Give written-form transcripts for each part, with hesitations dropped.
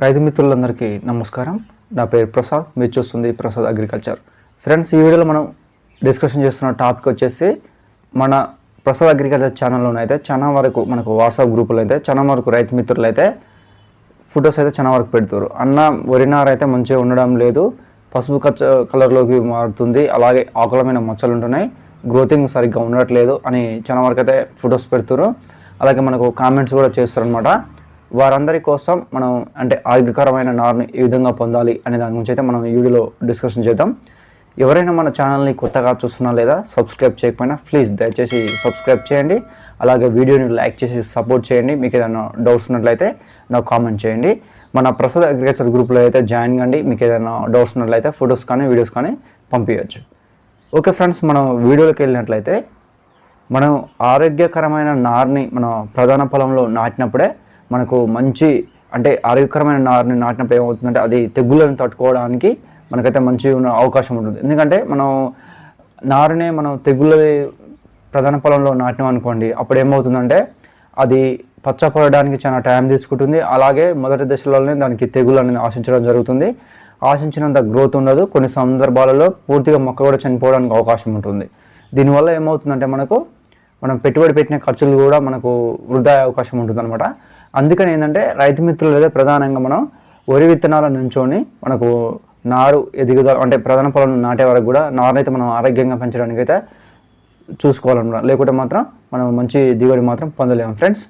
రైతు మిత్రులందరికీ నమస్కారం. నా పేరు ప్రసాద్, మీరు చూస్తుంది ప్రసాద్ అగ్రికల్చర్. ఫ్రెండ్స్, ఈ వీడియోలో మనం డిస్కషన్ చేస్తున్న టాపిక్ వచ్చేసి మన ప్రసాద్ అగ్రికల్చర్ ఛానల్లోనైతే చాలా వరకు మనకు వాట్సాప్ గ్రూపులో అయితే చాలా వరకు రైతు మిత్రులు అయితే ఫొటోస్ అయితే చాలా వరకు పెడతారు. అన్న వరి నార అయితే మంచిగా ఉండడం లేదు, పసుపు కలర్లోకి మారుతుంది, అలాగే ఆకులమైన మచ్చలు ఉంటున్నాయి, గ్రోతింగ్ సరిగ్గా ఉండట్లేదు అని చాలా వరకు అయితే ఫొటోస్ పెడుతారు. అలాగే మనకు కామెంట్స్ కూడా చేస్తారు అనమాట. వారందరి కోసం మనం అంటే ఆరోగ్యకరమైన నారుని ఏ విధంగా పొందాలి అనే దాని గురించి అయితే మనం ఈ వీడియోలో డిస్కషన్ చేద్దాం. ఎవరైనా మన ఛానల్ని కొత్తగా చూస్తున్నా లేదా సబ్స్క్రైబ్ చేయకపోయినా ప్లీజ్ దయచేసి సబ్స్క్రైబ్ చేయండి. అలాగే వీడియోని లైక్ చేసి సపోర్ట్ చేయండి. మీకు ఏదైనా డౌట్స్ ఉన్నట్లయితే నాకు కామెంట్ చేయండి. మన ప్రసాద్ అగ్రికల్చర్ గ్రూప్లో అయితే జాయిన్ కండి. మీకు ఏదైనా డౌట్స్ ఉన్నట్లయితే ఫొటోస్ కానీ వీడియోస్ కానీ పంపించవచ్చు. ఓకే ఫ్రెండ్స్, మనం వీడియోలోకి వెళ్ళినట్లయితే మనం ఆరోగ్యకరమైన నారుని మన ప్రధాన పొలంలో నాటినప్పుడే మనకు మంచి అంటే ఆరోగ్యకరమైన నారుని నాటినప్పుడు ఏమవుతుందంటే అది తెగుళ్ళని తట్టుకోవడానికి మనకైతే మంచి అవకాశం ఉంటుంది. ఎందుకంటే మనం నారునే మనం తెగుళ్ళ ప్రధాన పొలంలో నాటినాం అనుకోండి, అప్పుడు ఏమవుతుందంటే అది పచ్చపడడానికి చాలా టైం తీసుకుంటుంది. అలాగే మొదటి దశలోనే దానికి తెగులు అనేది ఆశించడం జరుగుతుంది. ఆశించినంత గ్రోత్ ఉండదు. కొన్ని సందర్భాలలో పూర్తిగా మొక్క కూడా చనిపోవడానికి అవకాశం ఉంటుంది. దీనివల్ల ఏమవుతుందంటే మనం పెట్టుబడి పెట్టిన ఖర్చులు కూడా మనకు వృధా అయ్యే అవకాశం ఉంటుంది అనమాట. అందుకని ఏంటంటే రైతు మిత్రులు అయితే ప్రధానంగా మనం వరి విత్తనాల నుంచోని మనకు నారు ఎదుగుదల అంటే ప్రధాన పొలం నాటే వరకు కూడా నారునైతే మనం ఆరోగ్యంగా పెంచడానికి అయితే చూసుకోవాలన్నమాట. లేకుంటే మాత్రం మనం మంచి దిగుబడి మాత్రం పొందలేము. ఫ్రెండ్స్,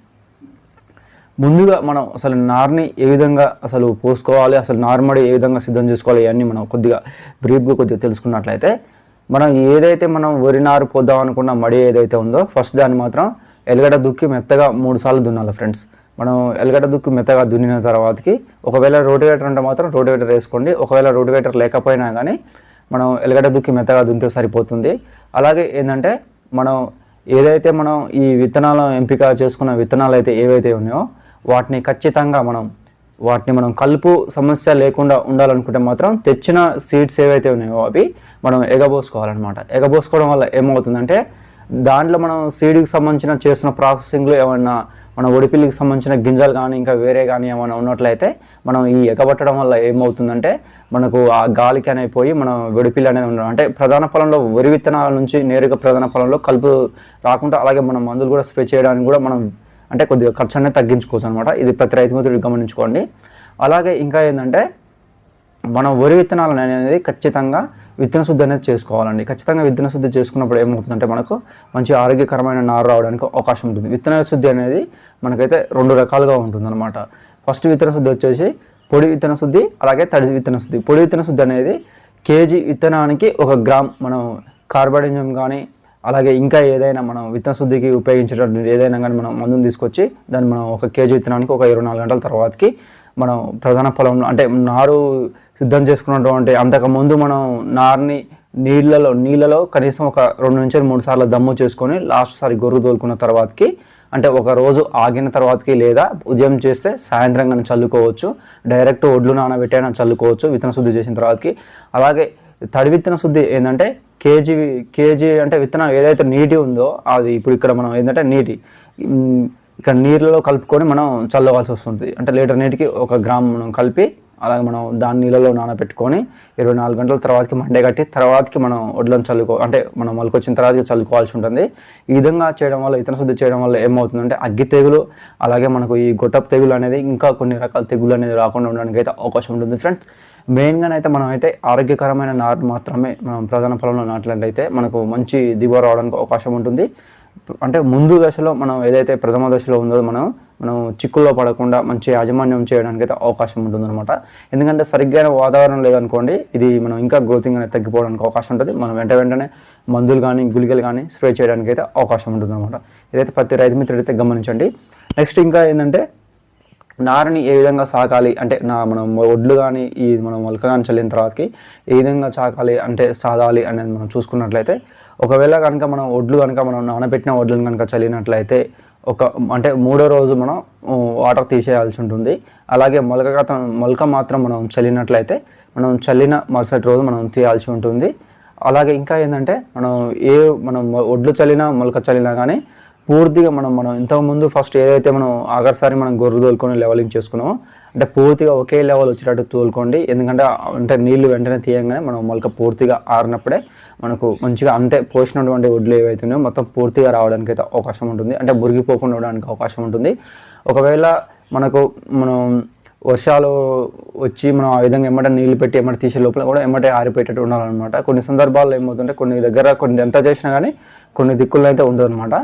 ముందుగా మనం అసలు నారుని ఏ విధంగా అసలు పోసుకోవాలి, అసలు నారుమడి ఏ విధంగా సిద్ధం చేసుకోవాలి, ఇవన్నీ మనం కొద్దిగా బ్రీఫ్గా తెలుసుకున్నట్లయితే మనం ఏదైతే మనం వరి నారు పోద్దాం అనుకున్న మడి ఏదైతే ఉందో ఫస్ట్ దాన్ని మాత్రం ఎలుగడ్డ దుక్కి మెత్తగా 3 సార్లు దున్నాలి. ఫ్రెండ్స్, మనం ఎలుగడ్డ దుక్కి మెత్తగా దున్నిన తర్వాతకి ఒకవేళ రోటివేటర్ అంటే మాత్రం రోటివేటర్ వేసుకోండి. ఒకవేళ రోటివేటర్ లేకపోయినా కానీ మనం ఎలుగడ్డ దుక్కి మెత్తగా దున్నితే సరిపోతుంది. అలాగే ఏంటంటే మనం ఏదైతే మనం ఈ విత్తనాలు ఎంపిక చేసుకున్న విత్తనాలు అయితే ఏవైతే ఉన్నాయో వాటిని ఖచ్చితంగా మనం కలుపు సమస్య లేకుండా ఉండాలనుకుంటే మాత్రం తెచ్చిన సీడ్స్ ఏవైతే ఉన్నాయో అవి మనం ఎగబోసుకోవాలన్నమాట. ఎగబోసుకోవడం వల్ల ఏమవుతుందంటే దాంట్లో మనం సీడ్కి సంబంధించిన చేసిన ప్రాసెసింగ్లో ఏమన్నా మన ఒడిపిల్లికి సంబంధించిన గింజలు కానీ ఇంకా వేరే కానీ ఏమైనా ఉన్నట్లయితే మనం ఈ ఎగబట్టడం వల్ల ఏమవుతుందంటే మనకు ఆ గాలికి అనేది పోయి మనం ఒడిపిల్లి అనేది ఉండడం అంటే ప్రధాన పొలంలో వరి విత్తనాల నుంచి నేరుగా ప్రధాన పొలంలో కలుపు రాకుండా అలాగే మనం మందులు కూడా స్ప్రే చేయడానికి కూడా మనం అంటే కొద్దిగా ఖర్చు అనేది తగ్గించుకోవచ్చు అనమాట. ఇది ప్రతి రైతు మిత్రుడు గమనించుకోండి. అలాగే ఇంకా ఏంటంటే మనం వరి విత్తనాలు అనేది ఖచ్చితంగా విత్తన శుద్ధి అనేది చేసుకోవాలండి. ఖచ్చితంగా విత్తన శుద్ధి చేసుకున్నప్పుడు ఏమవుతుందంటే మనకు మంచి ఆరోగ్యకరమైన నారు రావడానికి అవకాశం ఉంటుంది. విత్తన శుద్ధి అనేది మనకైతే 2 రకాలుగా ఉంటుందన్నమాట. ఫస్ట్ విత్తన శుద్ధి వచ్చేసి పొడి విత్తన శుద్ధి, అలాగే తడి విత్తన శుద్ధి. పొడి విత్తన శుద్ధి అనేది కేజీ విత్తనానికి 1 గ్రామ్ మనం కార్బనిజం కానీ అలాగే ఇంకా ఏదైనా మనం విత్తన శుద్ధికి ఉపయోగించేటటువంటి ఏదైనా కానీ మనం మందుని తీసుకొచ్చి దాన్ని మనం 1 కేజీ విత్తనానికి 24 గంటల తర్వాతకి మనం ప్రధాన పొలంలో అంటే నారు సిద్ధం చేసుకున్నటువంటి అంతకుముందు మనం నారుని నీళ్ళలో కనీసం 2 నుంచి 3 సార్లు దమ్ము చేసుకొని లాస్ట్ సారి గొర్రు తోలుకున్న తర్వాతకి అంటే 1 రోజు ఆగిన తర్వాతకి లేదా ఉదయం చేస్తే సాయంత్రం కానీ చల్లుకోవచ్చు. డైరెక్ట్ ఒడ్లు నానబెట్టైనా చల్లుకోవచ్చు విత్తన శుద్ధి చేసిన తర్వాతకి. అలాగే తడి విత్తన శుద్ధి ఏంటంటే కేజీ అంటే విత్తనం ఏదైతే నీటి ఉందో అది ఇప్పుడు ఇక్కడ మనం ఏంటంటే ఇక్కడ నీళ్ళలో కలుపుకొని మనం చల్లవలసి వస్తుంది. అంటే లీటర్ నీటికి 1 గ్రామ్ మనం కలిపి అలాగే మనం దాని నీళ్ళలో నానబెట్టుకొని 24 గంటల తర్వాతకి మండే కట్టి తర్వాతకి మనం ఒడ్లను అంటే మనం మొలకొచ్చిన తర్వాతకి చల్లుకోవాల్సి ఉంటుంది. ఈ విధంగా చేయడం వల్ల విత్తన శుద్ధి చేయడం వల్ల ఏమవుతుందంటే అగ్గి తెగులు అలాగే మనకు ఈ గొట్టపు తెగులు అనేది ఇంకా కొన్ని రకాల తెగులు అనేది రాకుండా ఉండడానికి అయితే అవకాశం ఉంటుంది. ఫ్రెండ్స్, మెయిన్గానైతే మనం అయితే ఆరోగ్యకరమైన నారు మాత్రమే మనం ప్రధాన పొలంలో నాటినట్లయితే మనకు మంచి దిగుబడి రావడానికి అవకాశం ఉంటుంది. అంటే ముందు దశలో మనం ఏదైతే ప్రథమ దశలో ఉందో మనం చిక్కుల్లో పడకుండా మంచి యాజమాన్యం చేయడానికి అయితే అవకాశం ఉంటుందన్నమాట. ఎందుకంటే సరిగ్గా వాతావరణం లేదనుకోండి ఇది మనం ఇంకా గ్రోతింగ్ అనేది తగ్గిపోవడానికి అవకాశం ఉంటుంది. మనం వెంటనే మందులు కానీ గుళికలు కానీ స్ప్రే చేయడానికి అయితే అవకాశం ఉంటుందన్నమాట. ఇదైతే ప్రతి రైతు మిత్రుడు అయితే గమనించండి. నెక్స్ట్ ఇంకా ఏంటంటే నారుని ఏ విధంగా సాకాలి అంటే మనం ఒడ్లు కానీ మనం మొలక కానీ చల్లిన తర్వాతకి ఏ విధంగా సాదాలి అనేది మనం చూసుకున్నట్లయితే ఒకవేళ కనుక మనం ఒడ్లు కనుక మనం నానబెట్టిన ఒడ్లను కనుక చల్లినట్లయితే అంటే 3వ రోజు మనం వాటర్ తీసేయాల్సి ఉంటుంది. అలాగే మొలక మాత్రం మనం చల్లినట్లయితే మనం చల్లిన మరుసటి రోజు మనం తీయాల్సి ఉంటుంది. అలాగే ఇంకా ఏంటంటే మనం ఒడ్లు చల్లినా మొలక చల్లినా కానీ పూర్తిగా మనం ఇంతకుముందు ఫస్ట్ ఏదైతే మనం ఆఖరిసారి మనం గొర్రె తోలుకొని లెవలింగ్ చేసుకున్నామో అంటే పూర్తిగా ఒకే లెవెల్ వచ్చేటట్టు తోలుకోండి. ఎందుకంటే అంటే నీళ్లు వెంటనే తీయంగానే మనం మొలక పూర్తిగా ఆరినప్పుడే మనకు మంచిగా అంతే పోసినటువంటి వడ్లు ఏవైతే ఉన్నాయో మొత్తం పూర్తిగా రావడానికి అయితే అవకాశం ఉంటుంది, అంటే మురిగిపోకుండా ఉండడానికి అవకాశం ఉంటుంది. ఒకవేళ మనం వర్షాలు వచ్చి మనం ఆ విధంగా ఎమ్మటే నీళ్ళు పెట్టి ఎమ్మటే తీసే లోపల కూడా ఎమ్మటే ఆరిపోయేటట్టు ఉండాలన్నమాట. కొన్ని సందర్భాల్లో ఏమవుతుంటే కొన్ని దగ్గర కొన్ని ఎంత చేసినా కానీ కొన్ని దిక్కుల్లో అయితే ఉండదు అనమాట.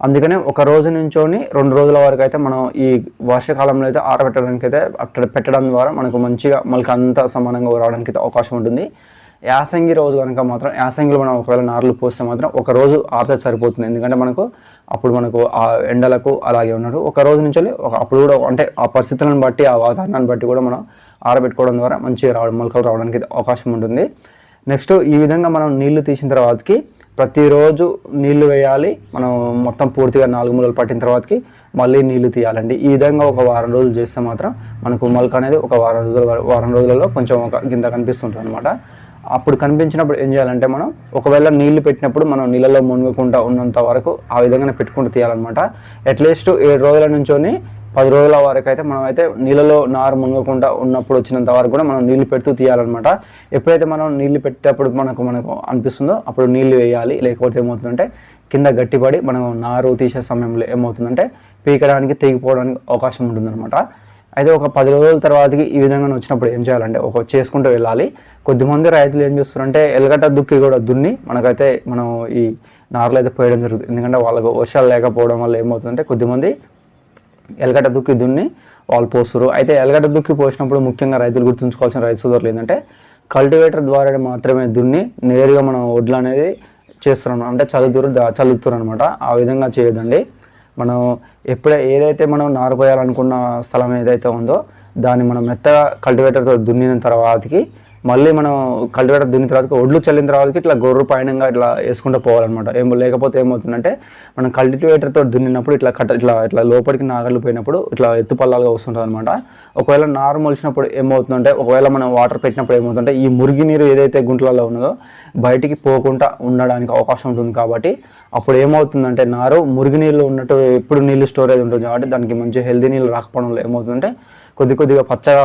అందుకనే ఒక రోజు నుంచోని 2 రోజుల వరకు అయితే మనం ఈ వర్షాకాలంలో అయితే ఆరబెట్టడానికి అయితే అక్కడ పెట్టడం ద్వారా మనకు మంచిగా మొలక అంతా సమానంగా రావడానికి అయితే అవకాశం ఉంటుంది. యాసంగి రోజు కనుక మాత్రం యాసంగిలో మనం ఒకవేళ నార్లు పోస్తే మాత్రం ఒక రోజు ఆరితే సరిపోతుంది. ఎందుకంటే అప్పుడు మనకు ఆ ఎండలకు అలాగే ఉన్నాడు. ఒక రోజు నుంచి అప్పుడు కూడా అంటే ఆ పరిస్థితులను బట్టి ఆ వాతావరణాన్ని బట్టి కూడా మనం ఆరబెట్టుకోవడం ద్వారా మంచిగా మొలకలు రావడానికి అవకాశం ఉంటుంది. నెక్స్ట్ ఈ విధంగా మనం నీళ్లు తీసిన తర్వాతకి ప్రతిరోజు నీళ్లు వేయాలి. మనం మొత్తం పూర్తిగా 4 మూలలు పట్టిన తర్వాతకి మళ్ళీ నీళ్లు తీయాలండి. ఈ విధంగా ఒక వారం రోజులు చేస్తే మాత్రం మనకు మొలక అనేది ఒక వారం రోజులలో కొంచెం ఒక గింత కనిపిస్తుంటుంది అనమాట. అప్పుడు కనిపించినప్పుడు ఏం చేయాలంటే మనం ఒకవేళ నీళ్లు పెట్టినప్పుడు మనం నీళ్ళలో మునగకుండా ఉన్నంత వరకు ఆ విధంగానే పెట్టుకుంటూ తీయాలన్నమాట. అట్లీస్ట్ 7 రోజుల నుంచోని 10 రోజుల వరకు అయితే మనం అయితే నీళ్ళలో నారు మునగకుండా ఉన్నప్పుడు వచ్చినంత వరకు కూడా మనం నీళ్లు పెడుతూ తీయాలన్నమాట. ఎప్పుడైతే మనం నీళ్లు పెట్టేటప్పుడు మనకు అనిపిస్తుందో అప్పుడు నీళ్లు వేయాలి. లేకపోతే ఏమవుతుందంటే కింద గట్టిపడి మనం నారు తీసే సమయంలో ఏమవుతుందంటే పీకడానికి తెగిపోవడానికి అవకాశం ఉంటుందన్నమాట. అయితే ఒక 10 రోజుల తర్వాతకి ఈ విధంగా వచ్చినప్పుడు ఏం చేయాలంటే చేసుకుంటూ వెళ్ళాలి. కొద్దిమంది రైతులు ఏం చేస్తారంటే ఎలగడ్డ దుక్కి కూడా దున్ని మనకైతే మనం ఈ నార్లు అయితే పోయడం జరుగుతుంది. ఎందుకంటే వాళ్ళకు వర్షాలు లేకపోవడం వల్ల ఏమవుతుందంటే కొద్దిమంది ఎలగడ్డ దుక్కి దున్ని వాళ్ళు పోస్తారు. అయితే ఎలగడ్డ దుక్కి పోసినప్పుడు ముఖ్యంగా రైతులు గుర్తుంచుకోవాల్సిన రైతు సోదరులు ఏంటంటే కల్టివేటర్ ద్వారా మాత్రమే దున్ని నేరుగా మనం వడ్లు అనేది చేస్తున్నాం, అంటే చల్లుతురు అనమాట. ఆ విధంగా చేయొద్దండి. మనం ఏదైతే మనం నారు పోయాలనుకున్న స్థలం ఏదైతే ఉందో దాన్ని మనం మెత్తగా కల్టివేటర్తో దున్నిన తర్వాతకి మళ్ళీ మనం కల్టివేటర్ దున్నిన తర్వాత ఒడ్లు చల్లిన తర్వాతకి ఇట్లా గొర్రె పైనంగా ఇట్లా వేసుకుంటూ పోవాలన్నమాట. లేకపోతే ఏమవుతుందంటే మనం కల్టివేటర్తో దున్నినప్పుడు ఇట్లా లోపలికి నాగళ్ళు పోయినప్పుడు ఇట్లా ఎత్తుపల్లాలుగా వస్తుంటుంది అనమాట. ఒకవేళ నారు మొలిచినప్పుడు ఏమవుతుందంటే ఒకవేళ మనం వాటర్ పెట్టినప్పుడు ఏమవుతుందంటే ఈ మురిగి నీరు ఏదైతే గుంటలలో ఉన్నదో బయటికి పోకుండా ఉండడానికి అవకాశం ఉంటుంది. కాబట్టి అప్పుడు ఏమవుతుందంటే నారు మురిగి నీళ్ళు ఉన్నట్టు ఎప్పుడు నీళ్ళు స్టోరేజ్ ఉంటుంది కాబట్టి దానికి మంచి హెల్దీ నీళ్ళు రాకపోవడంలో ఏమవుతుందంటే కొద్దిగా పచ్చగా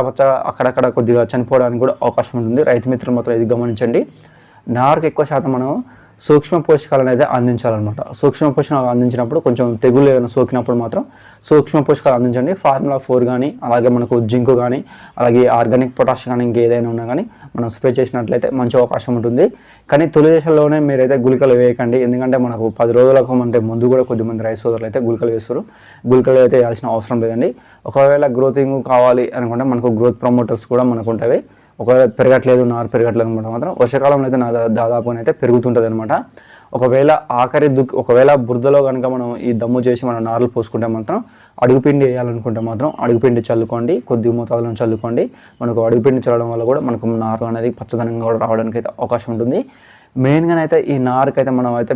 అక్కడక్కడ కొద్దిగా చనిపోవడానికి కూడా అవకాశం ఉంటుంది. రైతు మిత్రులు మాత్రం ఇది గమనించండి. నారుకు ఎక్కువ శాతం మనం సూక్ష్మ పోషకాలను అయితే అందించాలన్నమాట. సూక్ష్మ పోషకాలు అందించినప్పుడు కొంచెం తెగులు ఏదైనా సోకినప్పుడు మాత్రం సూక్ష్మ పోషకాలు అందించండి. ఫార్ములా 4 కానీ అలాగే మనకు జింకు కానీ అలాగే ఆర్గానిక్ పొటాష్ కానీ ఇంకేదైనా ఉన్నా కానీ మనం స్ప్రే చేసినట్లయితే మంచి అవకాశం ఉంటుంది. కానీ తొలి దశలోనే మీరైతే గుళికలు వేయకండి. ఎందుకంటే మనకు 10 రోజులకు అంటే ముందు కూడా కొద్దిమంది రైతు సోదరులు అయితే గుళికలు వేస్తారు. గుళికలు అయితే వేయాల్సిన అవసరం లేదండి. ఒకవేళ గ్రోతింగ్ కావాలి అనుకుంటే మనకు గ్రోత్ ప్రమోటర్స్ కూడా మనకు ఉంటాయి. ఒకవేళ నారు పెరగట్లేదు అనమాట మాత్రం వర్షాకాలంలో అయితే దాదాపుగా అయితే పెరుగుతుంటుంది అనమాట. ఒకవేళ బురదలో కనుక మనం ఈ దమ్ము చేసి మనం నార్లు పోసుకుంటే మాత్రం అడుగుపిండి వేయాలనుకుంటే మాత్రం అడుగుపిండి చల్లుకోండి, కొద్ది మోతాదులో చల్లుకోండి. మనకు అడుగుపిండి చల్లడం వల్ల కూడా మనకు నారు అనేది పచ్చదనంగా కూడా రావడానికి అయితే అవకాశం ఉంటుంది. మెయిన్గా అయితే ఈ నారుకైతే మనం అయితే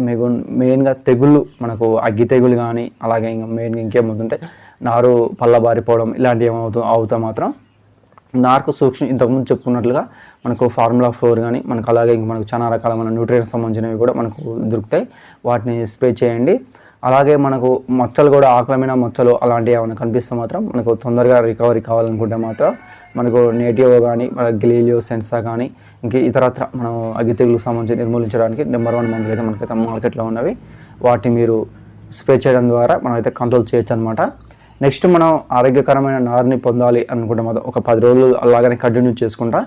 మెయిన్గా తెగుళ్ళు మనకు అగ్గి తెగులు కానీ అలాగే ఇంకా మెయిన్గా ఇంకేమవుతుంటే నారు పల్లబారిపోవడం ఇలాంటివి అవుతా మాత్రం నారుకు ఇంతకుముందు చెప్పుకున్నట్లుగా మనకు ఫార్ములా 4 కానీ మనకు అలాగే మనకు చాలా రకాలమైన న్యూట్రియన్స్ సంబంధించినవి కూడా మనకు దొరుకుతాయి. వాటిని స్ప్రే చేయండి. అలాగే మనకు మచ్చలు కూడా ఆక్రమణ మచ్చలు అలాంటివి ఏమైనా కనిపిస్తే మాత్రం మనకు తొందరగా రికవరీ కావాలనుకుంటే మాత్రం మనకు నేటివ్ కానీ మన గిలీలియో సెన్సా కానీ ఇంక ఇతరత్ర మనం అగ్గి తెగులకు సంబంధించి నిర్మూలించడానికి నెంబర్ 1 మందులు అయితే మనకైతే మార్కెట్లో ఉన్నవి. వాటిని మీరు స్ప్రే చేయడం ద్వారా మనం అయితే కంట్రోల్ చేయొచ్చు అనమాట. నెక్స్ట్ మనం ఆరోగ్యకరమైన నారుని పొందాలి అనుకుంటే మాత్రం ఒక 10 రోజులు అలాగనే కంటిన్యూ చేసుకుంటా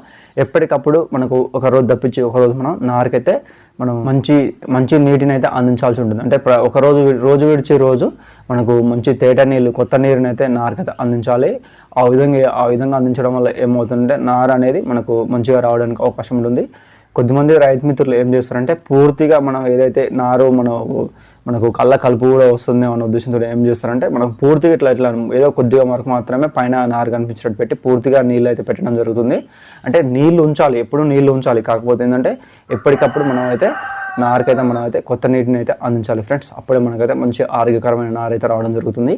ఎప్పటికప్పుడు మనకు ఒక రోజు తప్పించి ఒక రోజు మనం నారుకైతే మనం మంచి నీటిని అయితే అందించాల్సి ఉంటుంది. అంటే రోజు విడిచి రోజు మనకు మంచి తేట నీళ్ళు కొత్త నీరుని అయితే నారుకైతే అందించాలి. ఆ విధంగా అందించడం వల్ల ఏమవుతుందంటే నారు అనేది మనకు మంచిగా రావడానికి అవకాశం ఉంటుంది. కొద్దిమంది రైతు మిత్రులు ఏం చేస్తారంటే పూర్తిగా మనం ఏదైతే నారు మనకు కళ్ళ కలుపు కూడా వస్తుంది అన్న ఉద్దేశంతో ఏం చేస్తారంటే మనకు పూర్తిగా ఇట్లా ఏదో కొద్దిగా వరకు మాత్రమే పైన నారు కనిపించినట్టు పెట్టి పూర్తిగా నీళ్ళు అయితే పెట్టడం జరుగుతుంది. అంటే నీళ్ళు ఉంచాలి, ఎప్పుడు నీళ్ళు ఉంచాలి. కాకపోతే ఏంటంటే ఎప్పటికప్పుడు మనం అయితే నారుకైతే మనం అయితే కొత్త నీటిని అయితే అందించాలి ఫ్రెండ్స్. అప్పుడే మనకైతే మంచి ఆరోగ్యకరమైన నారు అయితే రావడం జరుగుతుంది.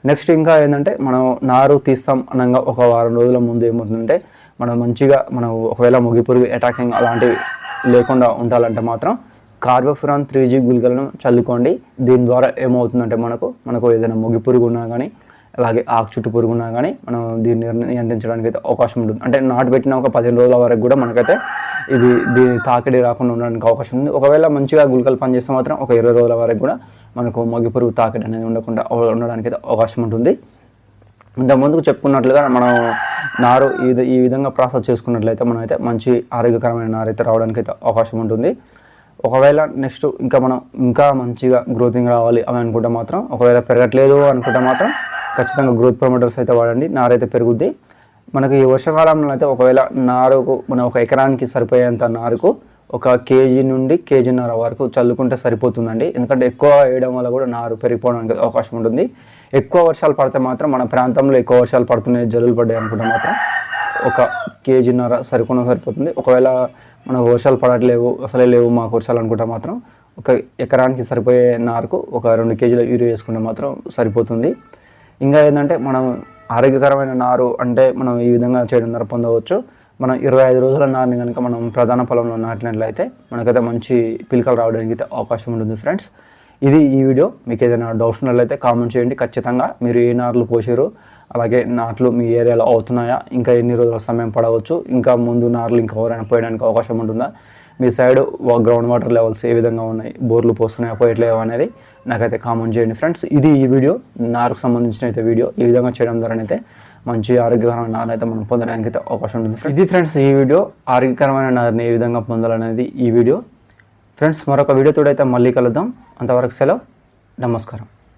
నెక్స్ట్ ఇంకా ఏంటంటే మనం నారు తీస్తాం అనగా ఒక వారం రోజుల ముందు ఏమవుతుందంటే మనం ఒకవేళ ముగి పురుగు అటాకింగ్ అలాంటివి లేకుండా ఉండాలంటే మాత్రం కార్బోఫ్యూరాన్ 3G గుళికలను చల్లుకోండి. దీని ద్వారా ఏమవుతుందంటే మనకు ఏదైనా మొగి పురుగు ఉన్నా కానీ, అలాగే ఆకు చుట్టు పురుగు ఉన్నా కానీ మనం దీన్ని నియంత్రించడానికి అయితే అవకాశం ఉంటుంది. అంటే నాటు పెట్టిన ఒక 15 రోజుల వరకు కూడా మనకైతే దీని తాకిడి రాకుండా ఉండడానికి అవకాశం ఉంది. ఒకవేళ మంచిగా గుళికలు పనిచేస్తే మాత్రం ఒక 20 రోజుల వరకు కూడా మనకు మొగి పురుగు తాకిడి అనేది ఉండడానికి అయితే అవకాశం ఉంటుంది. ఇంతకుముందుకు చెప్పుకున్నట్లుగా మనం నారు ఈ విధంగా ప్రాసెస్ చేసుకున్నట్లయితే మనం అయితే మంచి ఆరోగ్యకరమైన నారు అయితే రావడానికి అయితే అవకాశం ఉంటుంది. ఒకవేళ నెక్స్ట్ ఇంకా మంచిగా గ్రోతింగ్ రావాలి అని అనుకుంటే మాత్రం, ఒకవేళ పెరగట్లేదు అనుకుంటే మాత్రం ఖచ్చితంగా గ్రోత్ ప్రమోటర్స్ అయితే వాడండి. నారు అయితే పెరుగుద్ది. మనకి ఈ వర్షాకాలంలో అయితే ఒకవేళ నారుకు మనం ఒక ఎకరానికి సరిపోయేంత నారుకు 1 కేజీ నుండి కేజీన్నర వరకు చల్లుకుంటే సరిపోతుందండి. ఎందుకంటే ఎక్కువ వేయడం వల్ల కూడా నారు పెరిగిపోవడానికి అవకాశం ఉంటుంది. ఎక్కువ వర్షాలు పడితే మాత్రం మన ప్రాంతంలో ఎక్కువ వర్షాలు పడుతున్నాయి, జల్లులు పడ్డాయి అనుకుంటే మాత్రం 1 కేజీన్నర సరిపోతుంది. ఒకవేళ మనకు వర్షాలు పడట్లేవు, అసలే లేవు మాకు వర్షాలు అనుకుంటే మాత్రం 1 ఎకరానికి సరిపోయే నారుకు 2 కేజీల యూరియా వేసుకుంటే మాత్రం సరిపోతుంది. ఇంకా ఏంటంటే మనం ఆరోగ్యకరమైన నారు అంటే మనం ఈ విధంగా చేయడం ద్వారా పొందవచ్చు. మనం 25 రోజుల నారుని కనుక మనం ప్రధాన పొలంలో నాటినట్లయితే మనకైతే మంచి పిలకలు రావడానికి అయితే అవకాశం ఉంటుంది. ఫ్రెండ్స్, ఇది ఈ వీడియో. మీకు ఏదైనా డౌట్స్ ఉన్నట్లయితే కామెంట్ చేయండి. ఖచ్చితంగా మీరు ఏ నార్లు పోసారు, అలాగే నాట్లు మీ ఏరియాలో అవుతున్నాయా, ఇంకా ఎన్ని రోజుల సమయం పడవచ్చు, ఇంకా ముందు నార్లు ఇంకా ఎవరైనా పోయడానికి అవకాశం ఉంటుందా, మీ సైడ్ గ్రౌండ్ వాటర్ లెవెల్స్ ఏ విధంగా ఉన్నాయి, బోర్లు పోస్తున్నాయా పోయట్లేవా అనేది నాకైతే కామెంట్ చేయండి. ఫ్రెండ్స్, ఇది ఈ వీడియో నారుకు సంబంధించిన అయితే వీడియో. ఈ విధంగా చేయడం ద్వారా అయితే మంచి ఆరోగ్యకరమైన నారుని అయితే మనం పొందడానికి అయితే అవకాశం ఉంటుంది. ఇది ఫ్రెండ్స్ ఈ వీడియో, ఆరోగ్యకరమైన నారుని ఏ విధంగా పొందాలనేది ఈ వీడియో. ఫ్రెండ్స్, మరొక వీడియోతో అయితే మళ్ళీ కలుద్దాం. అంతవరకు సెలవు. నమస్కారం.